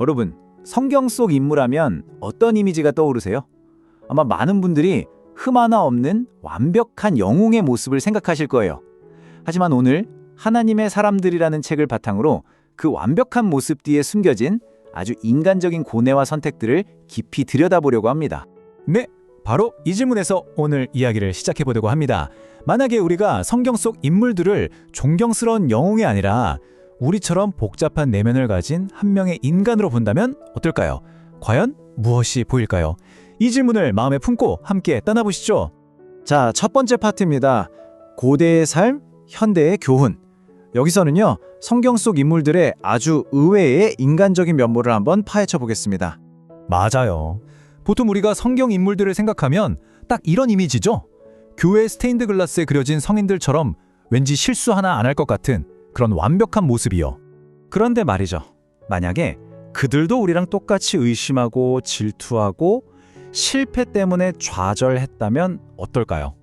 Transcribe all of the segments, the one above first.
여러분, 성경 속 인물하면 어떤 이미지가 떠오르세요? 아마 많은 분들이 흠 하나 없는 완벽한 영웅의 모습을 생각하실 거예요. 하지만 오늘 하나님의 사람들이라는 책을 바탕으로 그 완벽한 모습 뒤에 숨겨진 아주 인간적인 고뇌와 선택들을 깊이 들여다보려고 합니다. 네, 바로 이 질문에서 오늘 이야기를 시작해보려고 합니다. 만약에 우리가 성경 속 인물들을 존경스러운 영웅이 아니라 우리처럼 복잡한 내면을 가진 한 명의 인간으로 본다면 어떨까요? 과연 무엇이 보일까요? 이 질문을 마음에 품고 함께 떠나보시죠. 자, 첫 번째 파트입니다. 고대의 삶, 현대의 교훈. 여기서는요, 성경 속 인물들의 아주 의외의 인간적인 면모를 한번 파헤쳐 보겠습니다. 맞아요. 보통 우리가 성경 인물들을 생각하면 딱 이런 이미지죠. 교회 스테인드 글라스에 그려진 성인들처럼 왠지 실수 하나 안 할 것 같은 그런 완벽한 모습이요. 그런데 말이죠. 만약에 그들도 우리랑 똑같이 의심하고 질투하고 실패 때문에 좌절했다면 어떨까요?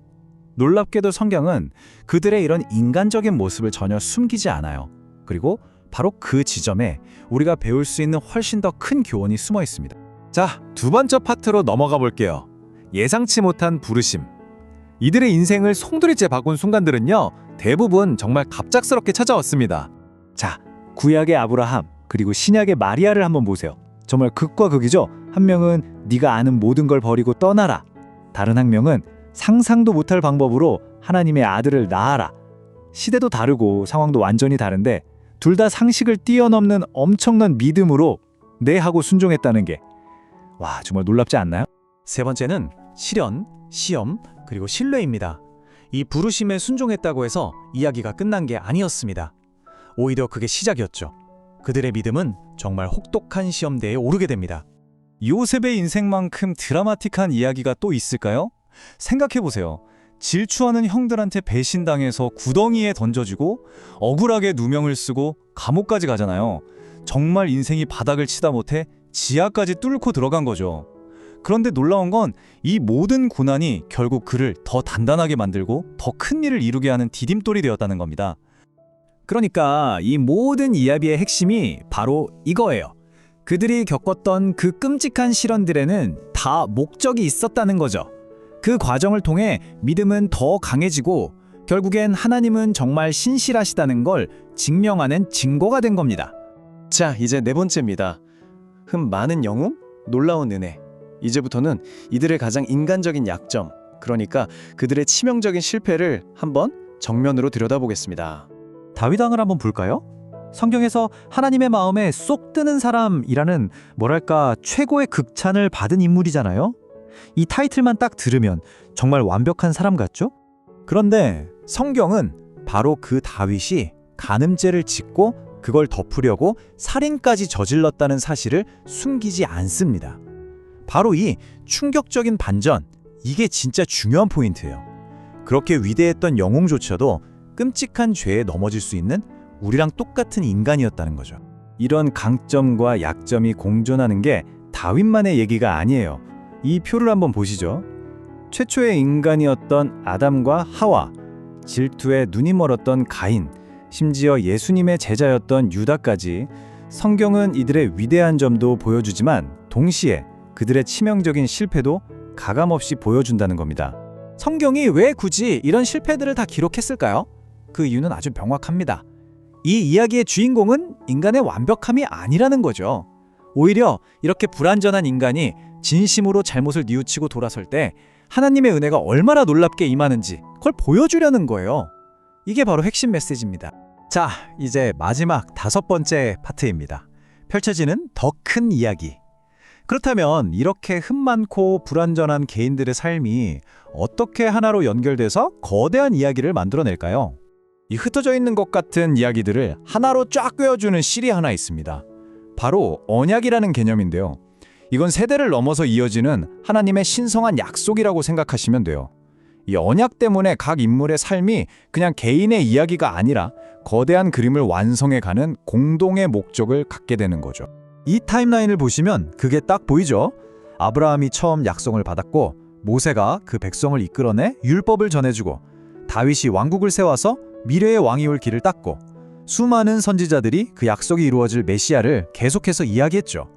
놀랍게도 성경은 그들의 이런 인간적인 모습을 전혀 숨기지 않아요. 그리고 바로 그 지점에 우리가 배울 수 있는 훨씬 더 큰 교훈이 숨어 있습니다. 자, 두 번째 파트로 넘어가 볼게요. 예상치 못한 부르심. 이들의 인생을 송두리째 바꾼 순간들은요, 대부분 정말 갑작스럽게 찾아왔습니다. 자, 구약의 아브라함, 그리고 신약의 마리아를 한번 보세요. 정말 극과 극이죠. 한 명은 네가 아는 모든 걸 버리고 떠나라. 다른 한 명은 상상도 못할 방법으로 하나님의 아들을 낳아라. 시대도 다르고 상황도 완전히 다른데 둘 다 상식을 뛰어넘는 엄청난 믿음으로 네 하고 순종했다는 게, 와, 정말 놀랍지 않나요? 세 번째는 시련, 시험, 그리고 신뢰입니다. 이 부르심에 순종했다고 해서 이야기가 끝난 게 아니었습니다. 오히려 그게 시작이었죠. 그들의 믿음은 정말 혹독한 시험대에 오르게 됩니다. 요셉의 인생만큼 드라마틱한 이야기가 또 있을까요? 생각해보세요. 질투하는 형들한테 배신당해서 구덩이에 던져지고 억울하게 누명을 쓰고 감옥까지 가잖아요. 정말 인생이 바닥을 치다 못해 지하까지 뚫고 들어간 거죠. 그런데 놀라운 건 이 모든 고난이 결국 그를 더 단단하게 만들고 더 큰 일을 이루게 하는 디딤돌이 되었다는 겁니다. 그러니까 이 모든 이야기의 핵심이 바로 이거예요. 그들이 겪었던 그 끔찍한 시련들에는 다 목적이 있었다는 거죠. 그 과정을 통해 믿음은 더 강해지고 결국엔 하나님은 정말 신실하시다는 걸 증명하는 증거가 된 겁니다. 자, 이제 네 번째입니다. 흠 많은 영웅, 놀라운 은혜. 이제부터는 이들의 가장 인간적인 약점, 그러니까 그들의 치명적인 실패를 한번 정면으로 들여다보겠습니다. 다윗왕을 한번 볼까요? 성경에서 하나님의 마음에 쏙 드는 사람이라는 뭐랄까 최고의 극찬을 받은 인물이잖아요. 이 타이틀만 딱 들으면 정말 완벽한 사람 같죠? 그런데 성경은 바로 그 다윗이 간음죄를 짓고 그걸 덮으려고 살인까지 저질렀다는 사실을 숨기지 않습니다. 바로 이 충격적인 반전, 이게 진짜 중요한 포인트예요. 그렇게 위대했던 영웅조차도 끔찍한 죄에 넘어질 수 있는 우리랑 똑같은 인간이었다는 거죠. 이런 강점과 약점이 공존하는 게 다윗만의 얘기가 아니에요. 이 표를 한번 보시죠. 최초의 인간이었던 아담과 하와, 질투에 눈이 멀었던 가인, 심지어 예수님의 제자였던 유다까지 성경은 이들의 위대한 점도 보여주지만 동시에 그들의 치명적인 실패도 가감없이 보여준다는 겁니다. 성경이 왜 굳이 이런 실패들을 다 기록했을까요? 그 이유는 아주 명확합니다. 이 이야기의 주인공은 인간의 완벽함이 아니라는 거죠. 오히려 이렇게 불완전한 인간이 진심으로 잘못을 뉘우치고 돌아설 때 하나님의 은혜가 얼마나 놀랍게 임하는지 그걸 보여주려는 거예요. 이게 바로 핵심 메시지입니다. 자, 이제 마지막 다섯 번째 파트입니다. 펼쳐지는 더 큰 이야기. 그렇다면 이렇게 흠 많고 불완전한 개인들의 삶이 어떻게 하나로 연결돼서 거대한 이야기를 만들어낼까요? 이 흩어져 있는 것 같은 이야기들을 하나로 쫙 꿰어주는 실이 하나 있습니다. 바로 언약이라는 개념인데요. 이건 세대를 넘어서 이어지는 하나님의 신성한 약속이라고 생각하시면 돼요. 이 언약 때문에 각 인물의 삶이 그냥 개인의 이야기가 아니라 거대한 그림을 완성해가는 공동의 목적을 갖게 되는 거죠. 이 타임라인을 보시면 그게 딱 보이죠? 아브라함이 처음 약속을 받았고 모세가 그 백성을 이끌어내 율법을 전해주고 다윗이 왕국을 세워서 미래의 왕이 올 길을 닦고 수많은 선지자들이 그 약속이 이루어질 메시아를 계속해서 이야기했죠.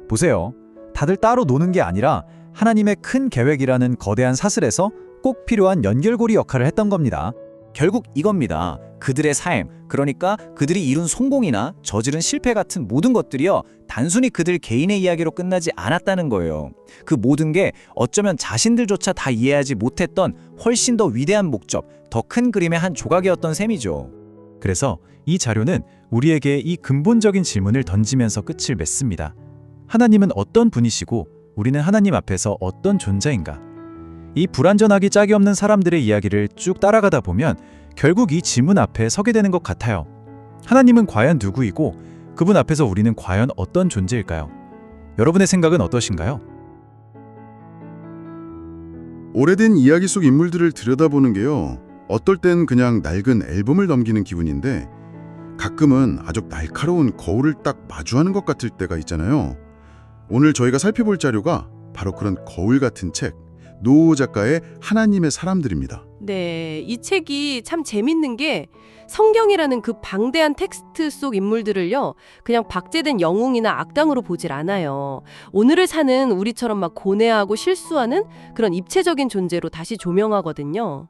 보세요. 다들 따로 노는 게 아니라 하나님의 큰 계획이라는 거대한 사슬에서 꼭 필요한 연결고리 역할을 했던 겁니다. 결국 이겁니다. 그들의 삶, 그러니까 그들이 이룬 성공이나 저지른 실패 같은 모든 것들이요, 단순히 그들 개인의 이야기로 끝나지 않았다는 거예요. 그 모든 게 어쩌면 자신들조차 다 이해하지 못했던 훨씬 더 위대한 목적, 더 큰 그림의 한 조각이었던 셈이죠. 그래서 이 자료는 우리에게 이 근본적인 질문을 던지면서 끝을 맺습니다. 하나님은 어떤 분이시고 우리는 하나님 앞에서 어떤 존재인가? 이 불완전하기 짝이 없는 사람들의 이야기를 쭉 따라가다 보면 결국 이 질문 앞에 서게 되는 것 같아요. 하나님은 과연 누구이고 그분 앞에서 우리는 과연 어떤 존재일까요? 여러분의 생각은 어떠신가요? 오래된 이야기 속 인물들을 들여다보는 게요, 어떨 땐 그냥 낡은 앨범을 넘기는 기분인데 가끔은 아주 날카로운 거울을 딱 마주하는 것 같을 때가 있잖아요. 오늘 저희가 살펴볼 자료가 바로 그런 거울 같은 책, 노 작가의 하나님의 사람들입니다. 네, 이 책이 참 재밌는 게 성경이라는 그 방대한 텍스트 속 인물들을요, 그냥 박제된 영웅이나 악당으로 보질 않아요. 오늘을 사는 우리처럼 막 고뇌하고 실수하는 그런 입체적인 존재로 다시 조명하거든요.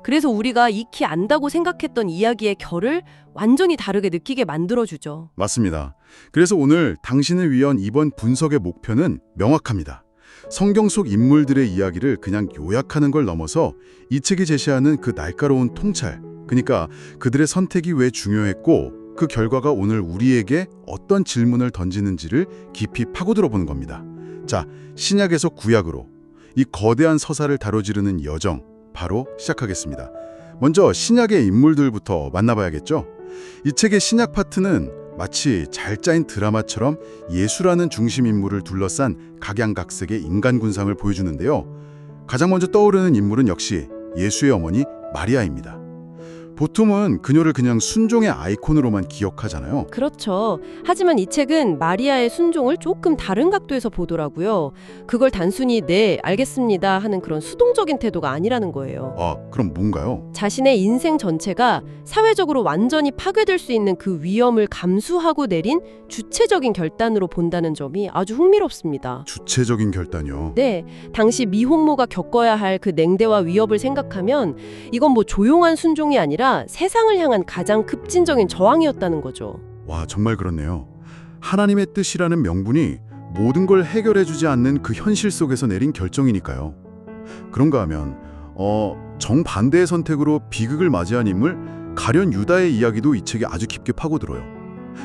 그래서 우리가 익히 안다고 생각했던 이야기의 결을 완전히 다르게 느끼게 만들어주죠. 맞습니다. 그래서 오늘 당신을 위한 이번 분석의 목표는 명확합니다. 성경 속 인물들의 이야기를 그냥 요약하는 걸 넘어서 이 책이 제시하는 그 날카로운 통찰, 그러니까 그들의 선택이 왜 중요했고 그 결과가 오늘 우리에게 어떤 질문을 던지는지를 깊이 파고들어 보는 겁니다. 자, 신약에서 구약으로 이 거대한 서사를 다뤄지르는 여정 바로 시작하겠습니다. 먼저 신약의 인물들부터 만나봐야겠죠? 이 책의 신약 파트는 마치 잘 짜인 드라마처럼 예수라는 중심 인물을 둘러싼 각양각색의 인간 군상을 보여주는데요. 가장 먼저 떠오르는 인물은 역시 예수의 어머니 마리아입니다. 보통은 그녀를 그냥 순종의 아이콘으로만 기억하잖아요. 그렇죠. 하지만 이 책은 마리아의 순종을 조금 다른 각도에서 보더라고요. 그걸 단순히 네, 알겠습니다 하는 그런 수동적인 태도가 아니라는 거예요. 그럼 뭔가요? 자신의 인생 전체가 사회적으로 완전히 파괴될 수 있는 그 위험을 감수하고 내린 주체적인 결단으로 본다는 점이 아주 흥미롭습니다. 주체적인 결단이요. 네, 당시 미혼모가 겪어야 할 그 냉대와 위협을 생각하면 이건 뭐 조용한 순종이 아니라 세상을 향한 가장 급진적인 저항이었다는 거죠. 와, 정말 그렇네요. 하나님의 뜻이라는 명분이 모든 걸 해결해주지 않는 그 현실 속에서 내린 결정이니까요. 그런가 하면 정반대의 선택으로 비극을 맞이한 인물 가룟 유다의 이야기도 이 책에 아주 깊게 파고들어요.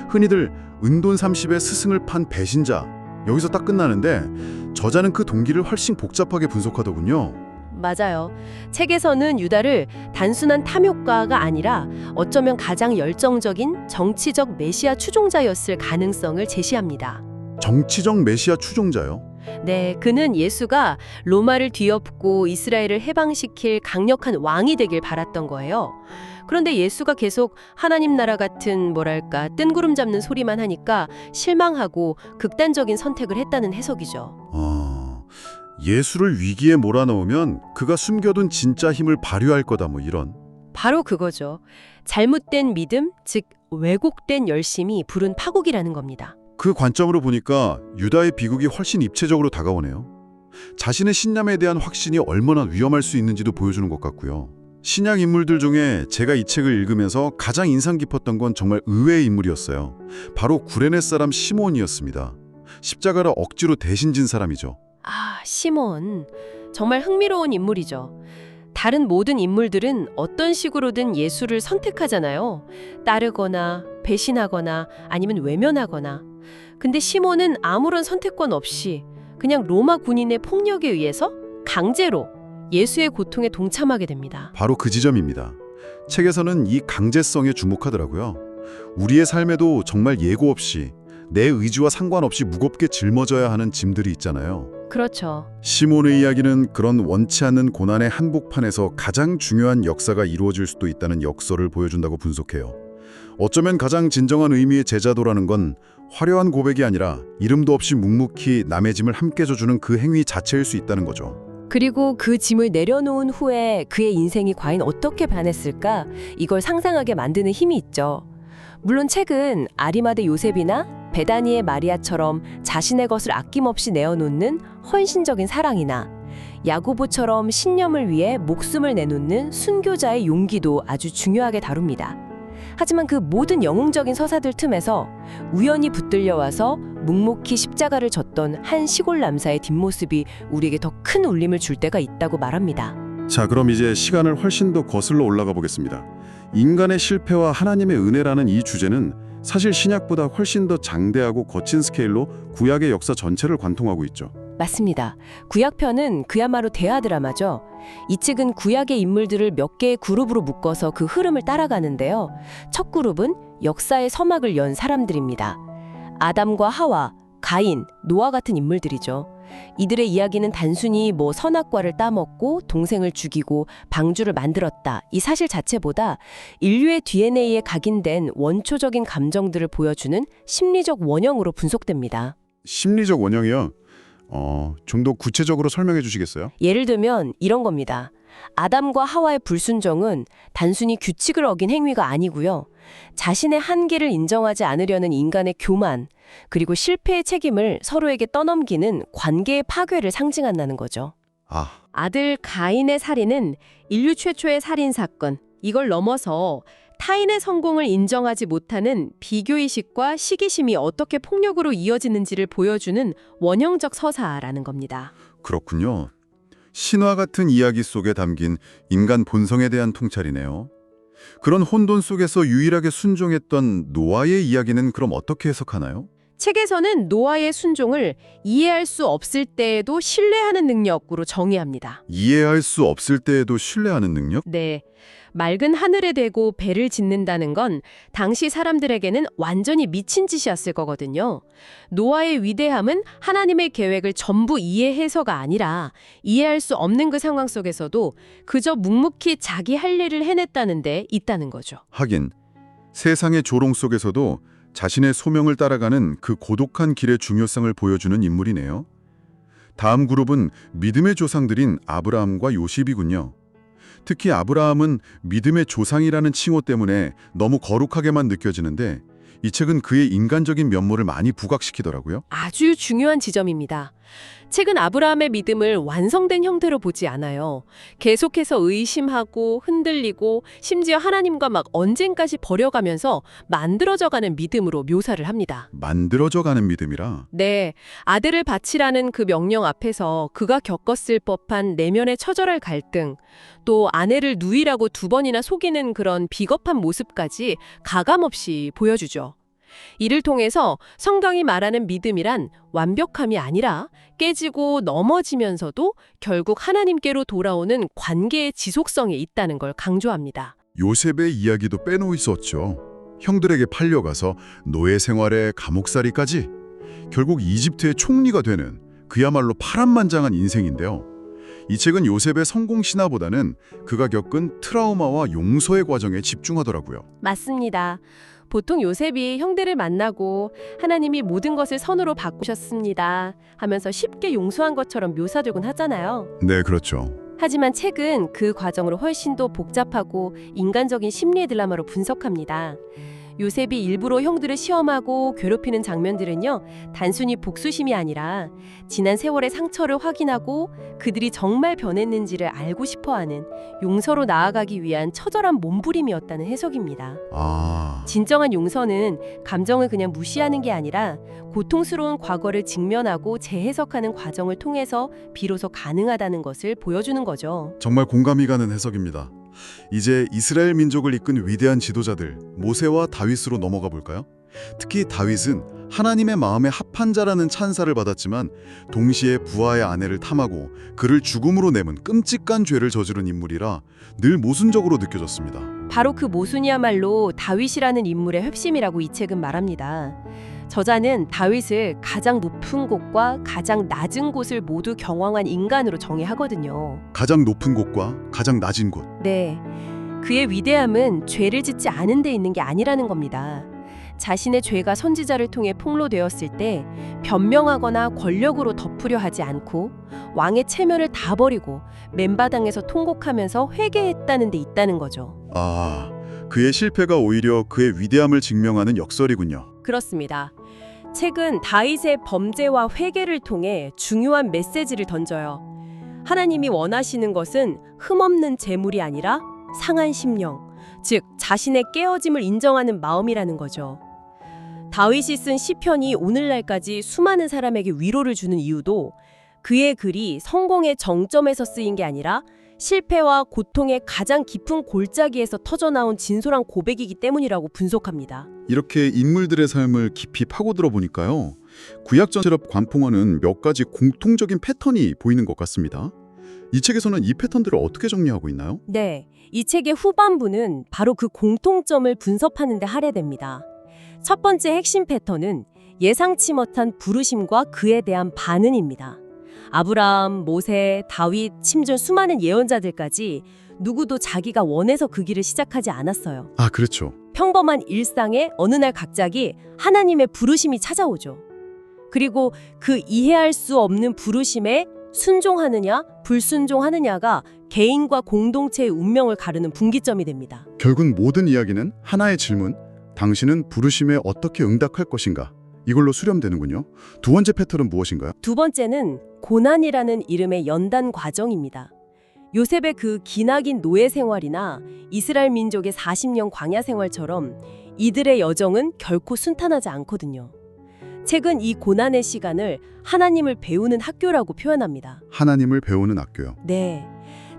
흔히들 은돈 30의 스승을 판 배신자, 여기서 딱 끝나는데 저자는 그 동기를 훨씬 복잡하게 분석하더군요. 맞아요. 책에서는 유다를 단순한 탐욕가가 아니라 어쩌면 가장 열정적인 정치적 메시아 추종자였을 가능성을 제시합니다. 정치적 메시아 추종자요? 네, 그는 예수가 로마를 뒤엎고 이스라엘을 해방시킬 강력한 왕이 되길 바랐던 거예요. 그런데 예수가 계속 하나님 나라 같은 뭐랄까 뜬구름 잡는 소리만 하니까 실망하고 극단적인 선택을 했다는 해석이죠. 예수를 위기에 몰아넣으면 그가 숨겨둔 진짜 힘을 발휘할 거다 뭐 이런. 바로 그거죠. 잘못된 믿음, 즉 왜곡된 열심이 부른 파국이라는 겁니다. 그 관점으로 보니까 유다의 비극이 훨씬 입체적으로 다가오네요. 자신의 신념에 대한 확신이 얼마나 위험할 수 있는지도 보여주는 것 같고요. 신약 인물들 중에 제가 이 책을 읽으면서 가장 인상 깊었던 건 정말 의외의 인물이었어요. 바로 구레네 사람 시몬이었습니다. 십자가를 억지로 대신 진 사람이죠. 시몬. 정말 흥미로운 인물이죠. 다른 모든 인물들은 어떤 식으로든 예수를 선택하잖아요. 따르거나 배신하거나 아니면 외면하거나. 근데 시몬은 아무런 선택권 없이 그냥 로마 군인의 폭력에 의해서 강제로 예수의 고통에 동참하게 됩니다. 바로 그 지점입니다. 책에서는 이 강제성에 주목하더라고요. 우리의 삶에도 정말 예고 없이 내 의지와 상관없이 무겁게 짊어져야 하는 짐들이 있잖아요. 그렇죠. 시몬의 이야기는 그런 원치 않는 고난의 한복판에서 가장 중요한 역사가 이루어질 수도 있다는 역설을 보여준다고 분석해요. 어쩌면 가장 진정한 의미의 제자도라는 건 화려한 고백이 아니라 이름도 없이 묵묵히 남의 짐을 함께 져주는 그 행위 자체일 수 있다는 거죠. 그리고 그 짐을 내려놓은 후에 그의 인생이 과연 어떻게 변했을까? 이걸 상상하게 만드는 힘이 있죠. 물론 책은 아리마대 요셉이나 베다니의 마리아처럼 자신의 것을 아낌없이 내어놓는 헌신적인 사랑이나 야고보처럼 신념을 위해 목숨을 내놓는 순교자의 용기도 아주 중요하게 다룹니다. 하지만 그 모든 영웅적인 서사들 틈에서 우연히 붙들려와서 묵묵히 십자가를 졌던 한 시골 남사의 뒷모습이 우리에게 더 큰 울림을 줄 때가 있다고 말합니다. 자, 그럼 이제 시간을 훨씬 더 거슬러 올라가 보겠습니다. 인간의 실패와 하나님의 은혜라는 이 주제는 사실 신약보다 훨씬 더 장대하고 거친 스케일로 구약의 역사 전체를 관통하고 있죠. 맞습니다. 구약편은 그야말로 대하 드라마죠. 이 책은 구약의 인물들을 몇 개의 그룹으로 묶어서 그 흐름을 따라가는데요. 첫 그룹은 역사의 서막을 연 사람들입니다. 아담과 하와, 가인, 노아 같은 인물들이죠. 이들의 이야기는 단순히 선악과를 따먹고 동생을 죽이고 방주를 만들었다 이 사실 자체보다 인류의 DNA에 각인된 원초적인 감정들을 보여주는 심리적 원형으로 분석됩니다. 심리적 원형이요? 좀 더 구체적으로 설명해 주시겠어요? 예를 들면 이런 겁니다. 아담과 하와의 불순종은 단순히 규칙을 어긴 행위가 아니고요. 자신의 한계를 인정하지 않으려는 인간의 교만, 그리고 실패의 책임을 서로에게 떠넘기는 관계의 파괴를 상징한다는 거죠. 아들 가인의 살인은 인류 최초의 살인 사건, 이걸 넘어서 타인의 성공을 인정하지 못하는 비교의식과 시기심이 어떻게 폭력으로 이어지는지를 보여주는 원형적 서사라는 겁니다. 그렇군요. 신화 같은 이야기 속에 담긴 인간 본성에 대한 통찰이네요. 그런 혼돈 속에서 유일하게 순종했던 노아의 이야기는 그럼 어떻게 해석하나요? 책에서는 노아의 순종을 이해할 수 없을 때에도 신뢰하는 능력으로 정의합니다. 이해할 수 없을 때에도 신뢰하는 능력? 네. 맑은 하늘에 대고 배를 짓는다는 건 당시 사람들에게는 완전히 미친 짓이었을 거거든요. 노아의 위대함은 하나님의 계획을 전부 이해해서가 아니라 이해할 수 없는 그 상황 속에서도 그저 묵묵히 자기 할 일을 해냈다는 데 있다는 거죠. 하긴 세상의 조롱 속에서도 자신의 소명을 따라가는 그 고독한 길의 중요성을 보여주는 인물이네요. 다음 그룹은 믿음의 조상들인 아브라함과 요셉이군요. 특히 아브라함은 믿음의 조상이라는 칭호 때문에 너무 거룩하게만 느껴지는데 이 책은 그의 인간적인 면모를 많이 부각시키더라고요. 아주 중요한 지점입니다. 책은 아브라함의 믿음을 완성된 형태로 보지 않아요. 계속해서 의심하고 흔들리고 심지어 하나님과 언쟁까지 벌여가면서 만들어져가는 믿음으로 묘사를 합니다. 만들어져가는 믿음이라? 네, 아들을 바치라는 그 명령 앞에서 그가 겪었을 법한 내면의 처절할 갈등, 또 아내를 누이라고 2번이나 속이는 그런 비겁한 모습까지 가감없이 보여주죠. 이를 통해서 성경이 말하는 믿음이란 완벽함이 아니라 깨지고 넘어지면서도 결국 하나님께로 돌아오는 관계의 지속성에 있다는 걸 강조합니다. 요셉의 이야기도 빼놓을 수 없죠. 형들에게 팔려가서 노예 생활에 감옥살이까지 결국 이집트의 총리가 되는 그야말로 파란만장한 인생인데요. 이 책은 요셉의 성공 신화보다는 그가 겪은 트라우마와 용서의 과정에 집중하더라고요. 맞습니다. 보통 요셉이 형들을 만나고 하나님이 모든 것을 선으로 바꾸셨습니다 하면서 쉽게 용서한 것처럼 묘사되곤 하잖아요. 네, 그렇죠. 하지만 책은 그 과정을 훨씬 더 복잡하고 인간적인 심리의 드라마로 분석합니다. 요셉이 일부러 형들을 시험하고 괴롭히는 장면들은요, 단순히 복수심이 아니라 지난 세월의 상처를 확인하고 그들이 정말 변했는지를 알고 싶어하는 용서로 나아가기 위한 처절한 몸부림이었다는 해석입니다. 진정한 용서는 감정을 그냥 무시하는 게 아니라 고통스러운 과거를 직면하고 재해석하는 과정을 통해서 비로소 가능하다는 것을 보여주는 거죠. 정말 공감이 가는 해석입니다. 이제 이스라엘 민족을 이끈 위대한 지도자들 모세와 다윗으로 넘어가 볼까요? 특히 다윗은 하나님의 마음에 합한 자라는 찬사를 받았지만 동시에 부하의 아내를 탐하고 그를 죽음으로 내몬 끔찍한 죄를 저지른 인물이라 늘 모순적으로 느껴졌습니다. 바로 그 모순이야말로 다윗이라는 인물의 핵심이라고 이 책은 말합니다. 저자는 다윗을 가장 높은 곳과 가장 낮은 곳을 모두 경험한 인간으로 정의하거든요. 가장 높은 곳과 가장 낮은 곳. 네, 그의 위대함은 죄를 짓지 않은 데 있는 게 아니라는 겁니다. 자신의 죄가 선지자를 통해 폭로되었을 때 변명하거나 권력으로 덮으려 하지 않고 왕의 체면을 다 버리고 맨바닥에서 통곡하면서 회개했다는 데 있다는 거죠. 그의 실패가 오히려 그의 위대함을 증명하는 역설이군요. 그렇습니다. 책은 다윗의 범죄와 회개를 통해 중요한 메시지를 던져요. 하나님이 원하시는 것은 흠없는 재물이 아니라 상한 심령, 즉 자신의 깨어짐을 인정하는 마음이라는 거죠. 다윗이 쓴 시편이 오늘날까지 수많은 사람에게 위로를 주는 이유도 그의 글이 성공의 정점에서 쓰인 게 아니라 실패와 고통의 가장 깊은 골짜기에서 터져나온 진솔한 고백이기 때문이라고 분석합니다. 이렇게 인물들의 삶을 깊이 파고들어 보니까요. 구약 전체를 관통하는 몇 가지 공통적인 패턴이 보이는 것 같습니다. 이 책에서는 이 패턴들을 어떻게 정리하고 있나요? 네, 이 책의 후반부는 바로 그 공통점을 분석하는 데 할애됩니다. 첫 번째 핵심 패턴은 예상치 못한 부르심과 그에 대한 반응입니다. 아브라함, 모세, 다윗, 심지어 수많은 예언자들까지 누구도 자기가 원해서 그 길을 시작하지 않았어요. 아, 그렇죠. 평범한 일상에 어느 날 갑자기 하나님의 부르심이 찾아오죠. 그리고 그 이해할 수 없는 부르심에 순종하느냐, 불순종하느냐가 개인과 공동체의 운명을 가르는 분기점이 됩니다. 결국 모든 이야기는 하나의 질문, 당신은 부르심에 어떻게 응답할 것인가? 이걸로 수렴되는군요. 두 번째 패턴은 무엇인가요? 두 번째는 고난이라는 이름의 연단 과정입니다. 요셉의 그 기나긴 노예 생활이나 이스라엘 민족의 40년 광야 생활처럼 이들의 여정은 결코 순탄하지 않거든요. 책은 이 고난의 시간을 하나님을 배우는 학교라고 표현합니다. 하나님을 배우는 학교요. 네.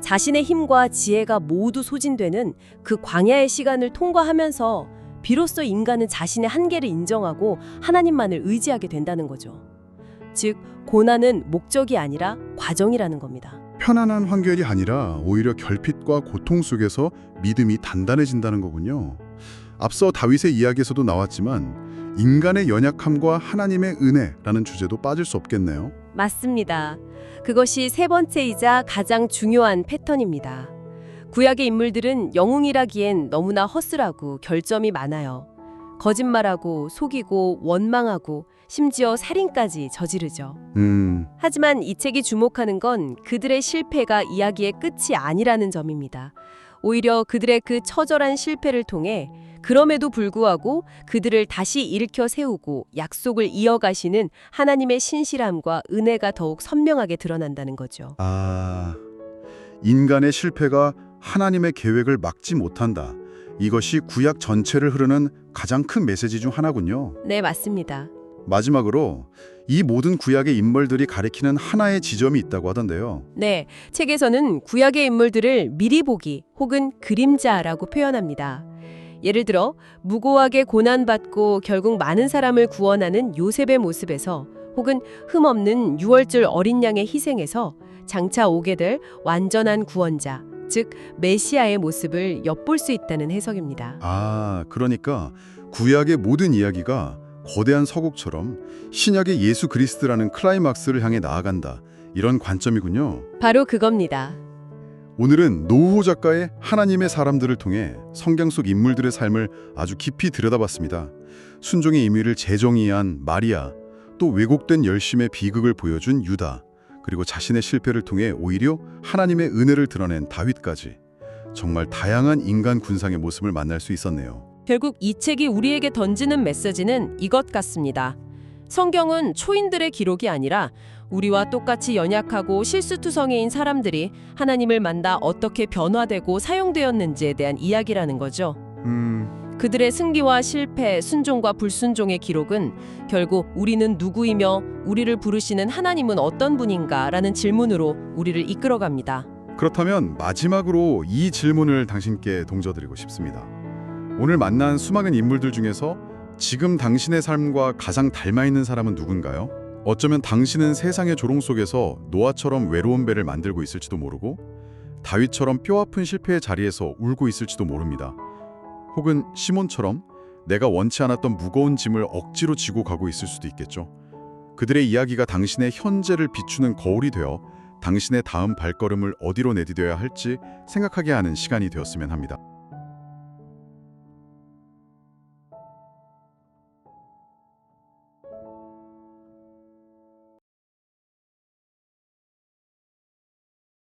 자신의 힘과 지혜가 모두 소진되는 그 광야의 시간을 통과하면서 비로소 인간은 자신의 한계를 인정하고 하나님만을 의지하게 된다는 거죠. 즉, 고난은 목적이 아니라 과정이라는 겁니다. 편안한 환경이 아니라 오히려 결핍과 고통 속에서 믿음이 단단해진다는 거군요. 앞서 다윗의 이야기에서도 나왔지만 인간의 연약함과 하나님의 은혜라는 주제도 빠질 수 없겠네요. 맞습니다. 그것이 세 번째이자 가장 중요한 패턴입니다. 구약의 인물들은 영웅이라기엔 너무나 허술하고 결점이 많아요. 거짓말하고 속이고 원망하고 심지어 살인까지 저지르죠. 하지만 이 책이 주목하는 건 그들의 실패가 이야기의 끝이 아니라는 점입니다. 오히려 그들의 그 처절한 실패를 통해 그럼에도 불구하고 그들을 다시 일으켜 세우고 약속을 이어가시는 하나님의 신실함과 은혜가 더욱 선명하게 드러난다는 거죠. 아, 인간의 실패가 하나님의 계획을 막지 못한다. 이것이 구약 전체를 흐르는 가장 큰 메시지 중 하나군요. 네, 맞습니다. 마지막으로 이 모든 구약의 인물들이 가리키는 하나의 지점이 있다고 하던데요. 네, 책에서는 구약의 인물들을 미리 보기 혹은 그림자라고 표현합니다. 예를 들어 무고하게 고난받고 결국 많은 사람을 구원하는 요셉의 모습에서 혹은 흠없는 유월절 어린 양의 희생에서 장차 오게 될 완전한 구원자, 즉 메시아의 모습을 엿볼 수 있다는 해석입니다. 아, 그러니까 구약의 모든 이야기가 거대한 서국처럼 신약의 예수 그리스도라는 클라이막스를 향해 나아간다. 이런 관점이군요. 바로 그겁니다. 오늘은 노후호 작가의 하나님의 사람들을 통해 성경 속 인물들의 삶을 아주 깊이 들여다봤습니다. 순종의 의미를 재정의한 마리아, 또 왜곡된 열심의 비극을 보여준 유다, 그리고 자신의 실패를 통해 오히려 하나님의 은혜를 드러낸 다윗까지 정말 다양한 인간 군상의 모습을 만날 수 있었네요. 결국 이 책이 우리에게 던지는 메시지는 이것 같습니다. 성경은 초인들의 기록이 아니라 우리와 똑같이 연약하고 실수투성이인 사람들이 하나님을 만나 어떻게 변화되고 사용되었는지에 대한 이야기라는 거죠. 그들의 승리와 실패, 순종과 불순종의 기록은 결국 우리는 누구이며 우리를 부르시는 하나님은 어떤 분인가라는 질문으로 우리를 이끌어갑니다. 그렇다면 마지막으로 이 질문을 당신께 동져드리고 싶습니다. 오늘 만난 수많은 인물들 중에서 지금 당신의 삶과 가장 닮아있는 사람은 누군가요? 어쩌면 당신은 세상의 조롱 속에서 노아처럼 외로운 배를 만들고 있을지도 모르고 다윗처럼 뼈아픈 실패의 자리에서 울고 있을지도 모릅니다. 혹은 시몬처럼 내가 원치 않았던 무거운 짐을 억지로 지고 가고 있을 수도 있겠죠. 그들의 이야기가 당신의 현재를 비추는 거울이 되어 당신의 다음 발걸음을 어디로 내디뎌야 할지 생각하게 하는 시간이 되었으면 합니다.